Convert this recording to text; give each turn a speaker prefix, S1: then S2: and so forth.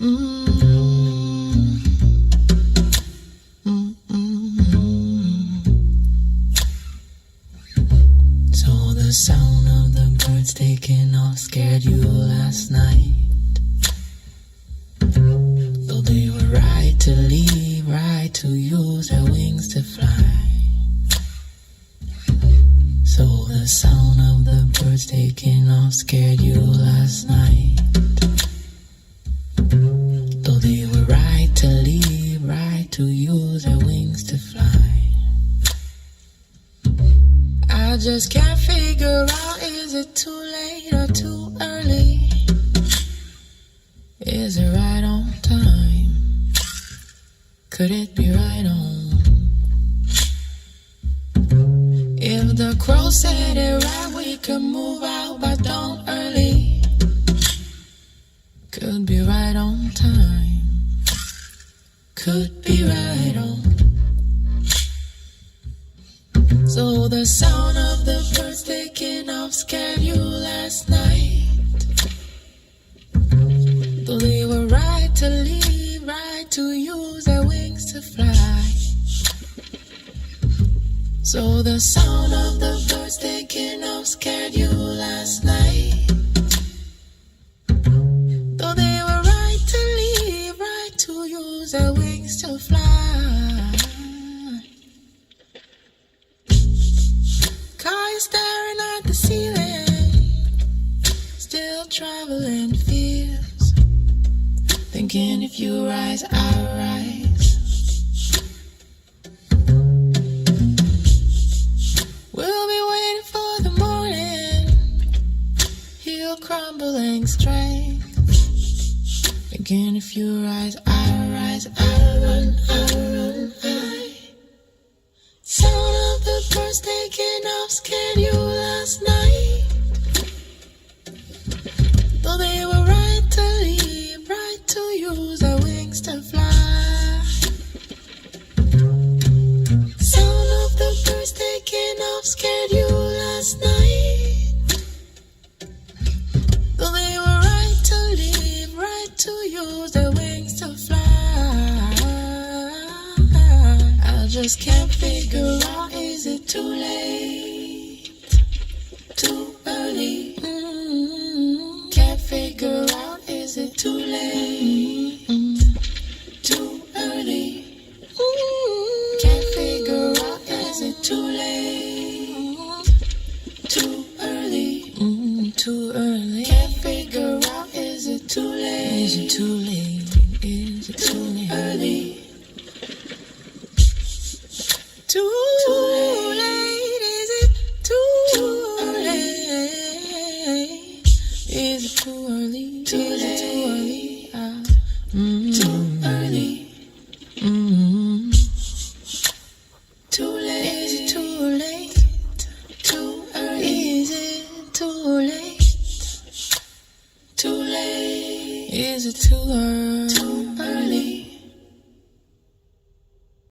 S1: So the sound of the birds taking off scared you last night. Though they were right to leave, right to use their wings to fly. So the sound of the birds taking off scared you last night. Though they were right to leave, right to use their wings to fly. I just can't figure out, is it too late or too early? Is it right on time? Could it be right on? If the crow said it right, we could move out, but don't early. Could be right on time. Could be right on. So the sound of the birds taking off scared you last night. Though they were right to leave, right to use their wings to fly. So the sound of the birds taking off scared you last night. Though they were right to leave, right to use their wings to fly. Car staring at the ceiling, still traveling fears, thinking if you rise, I'll rise. We'll be waiting for the morning, he'll crumbling strength, thinking if you rise, I'll rise, I'll run, I'll run, Sound of the birds taking off scared you last night. Though they were right to leave, right to use their wings to fly. Sound of the birds taking off scared you last night. Though they were right to leave, right to use their wings to fly. I just can't figure out, is it too late? Too early? Can't figure out, is it too late? Too early? Can't figure out, is it too late? Too early? Too early? Can't figure out, is it too late? Is it too late? Is it too late? Early? Too late, is it too late? Is it too early? Too late. Too early? Too early? Too late? Is it too late? Too early? Is it too late? Too late? Is it too early?